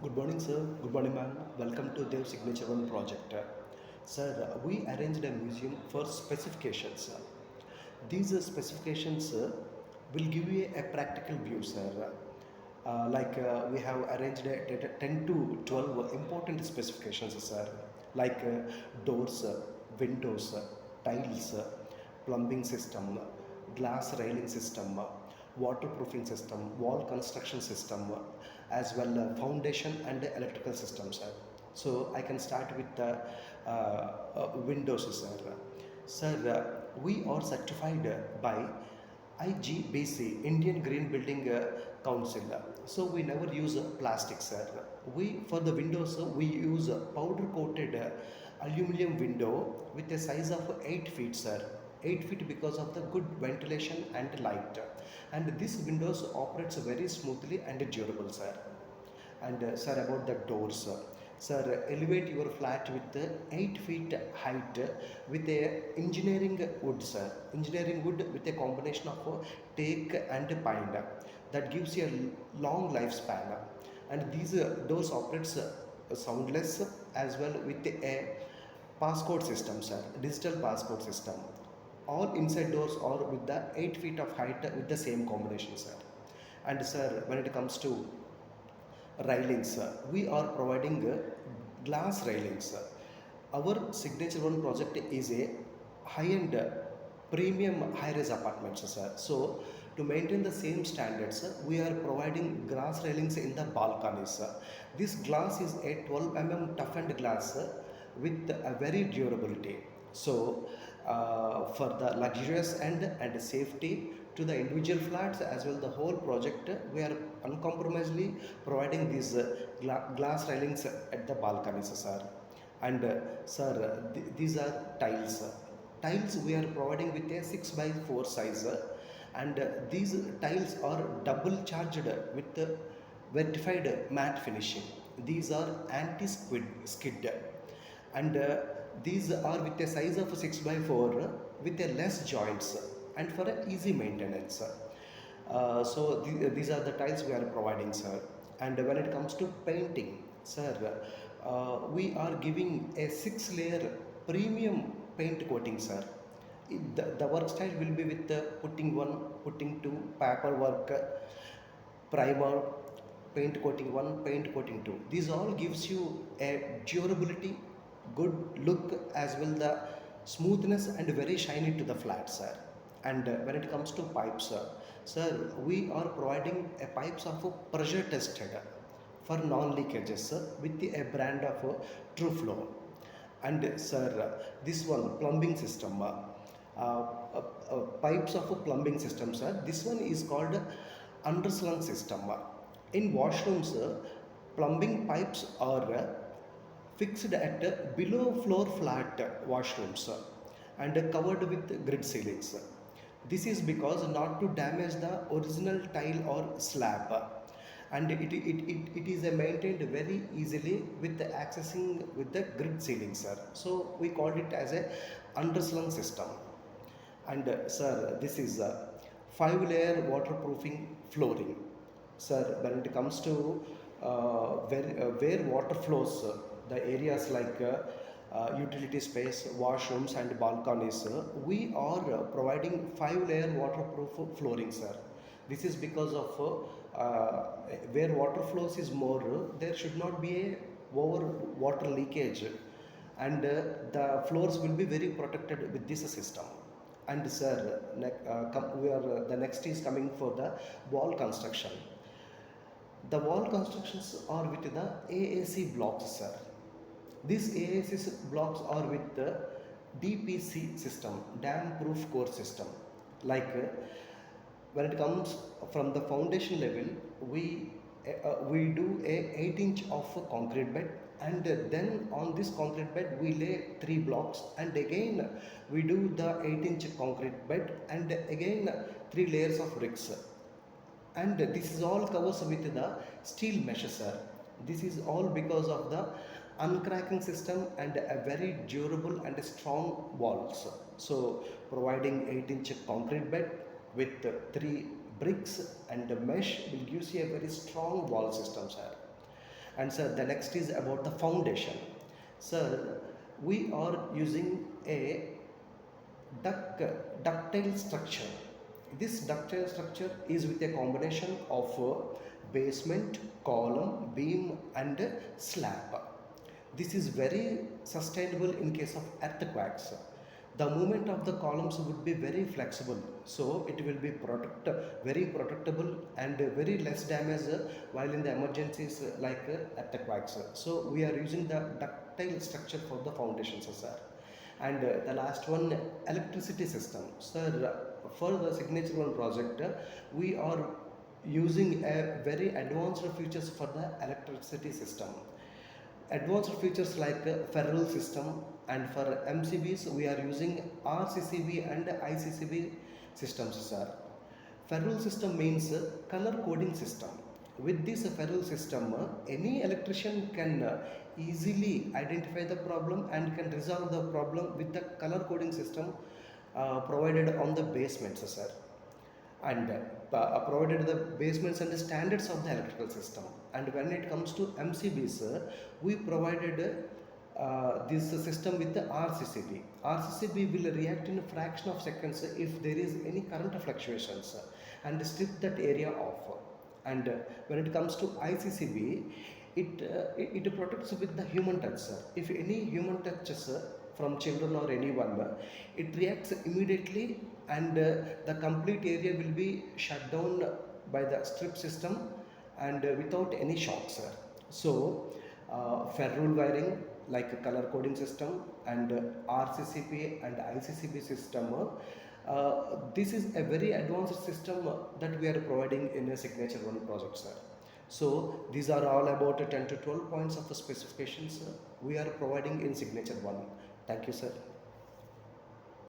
Good morning, sir. Good morning, ma'am. Welcome to Dev Signature One project. Sir, we arranged a museum for specifications. These specifications will give you a practical view, sir. We have arranged 10 to 12 important specifications, sir, like doors, windows, tiles, plumbing system, glass railing system, waterproofing system, wall construction system, as well foundation and electrical systems, sir. So I can start with the windows, sir. Sir, we are certified by IGBC, Indian Green Building Council. So we never use plastic, sir. We for the windows we use powder coated aluminum window with a size of 8 feet, sir. 8 feet because of the good ventilation and light. And this windows operates very smoothly and durable, sir. And sir, about the doors, sir, elevate your flat with 8 feet height with a engineering wood, sir. Engineering wood with a combination of teak and pine that gives you a long lifespan. And these doors operates soundless as well with a passcode system, sir. Digital passcode system. All inside doors are with the 8 feet of height with the same combination, sir. And sir, when it comes to railings, we are providing glass railings. Our signature one project is a high-end premium high-rise apartments, sir. So to maintain the same standards, we are providing glass railings in the balconies. This glass is a 12 toughened glass with a very durability. So for the luxurious and safety to the individual flats as well the whole project, we are uncompromisingly providing these glass railings at the balconies, sir. And sir, these are tiles. Tiles we are providing with a 6 by 4 size, and these tiles are double charged with verified matte finishing. These are anti skid, and these are with a size of 6 by 4 with a less joints and for a easy maintenance. These are the tiles we are providing, sir. And when it comes to painting, sir, we are giving a 6-layer premium paint coating, sir. The work style will be with putting 1, putting 2, paper work, primer, paint coating 1, paint coating 2. These all gives you a durability, good look as well the smoothness and very shiny to the flat, sir. And when it comes to pipes, sir, we are providing a pipes of pressure tested for non-leakages with a brand of True Flow. And sir, this one plumbing system, pipes of a plumbing system, sir. This one is called underslung system. In washrooms, plumbing pipes are fixed at below floor flat washrooms and covered with grid ceilings. This is because not to damage the original tile or slab, and it is maintained very easily with the accessing with the grid ceiling, sir. So we call it as a underslung system. And sir, this is a 5-layer waterproofing flooring. Sir, when it comes to where water flows, the areas like utility space, washrooms and balconies, we are providing 5-layer waterproof flooring, sir. This is because of where water flows is more, there should not be a over water leakage, and the floors will be very protected with this system. And sir, the next is coming for the wall construction. The wall constructions are with the AAC blocks, sir. These AAC blocks are with the DPC system, dam proof core system. Like when it comes from the foundation level, we do a 8-inch of a concrete bed, and then on this concrete bed we lay 3 blocks, and again we do the 8-inch concrete bed, and again 3 layers of bricks, and this is all covers with the steel mesh, sir. This is all because of the uncracking system and a very durable and strong walls. So providing 8-inch concrete bed with 3 bricks and the mesh will give you a very strong wall system, sir. And sir, the next is about the foundation. Sir, we are using a duct, ductile structure. This ductile structure is with a combination of basement, column, beam and slab. This is very sustainable in case of earthquakes. The movement of the columns would be very flexible, so it will be very protectable and very less damage while in the emergencies like earthquakes. So we are using the ductile structure for the foundations, sir. And the last one, electricity system. Sir, for the Signature One project, we are using a very advanced features for the electricity system. Advanced features like ferrule system, and for MCBs we are using RCCB and ICCB systems, sir. Ferrule system means color coding system. With this ferrule system, any electrician can easily identify the problem and can resolve the problem with the color coding system provided on the basements, sir. And provided the basements and the standards of the electrical system. And when it comes to MCBs, we provided this system with the RCCB. RCCB will react in a fraction of seconds if there is any current fluctuations and strip that area off. And when it comes to ICCB, it protects with the human touch. If any human touches from children or anyone, it reacts immediately and the complete area will be shut down by the strip system and without any shocks. So, ferrule wiring like a color coding system and RCCP and ICCP system. This is a very advanced system that we are providing in a Signature One project, sir. So these are all about 10 to 12 points of the specifications we are providing in Signature One. Thank you, sir.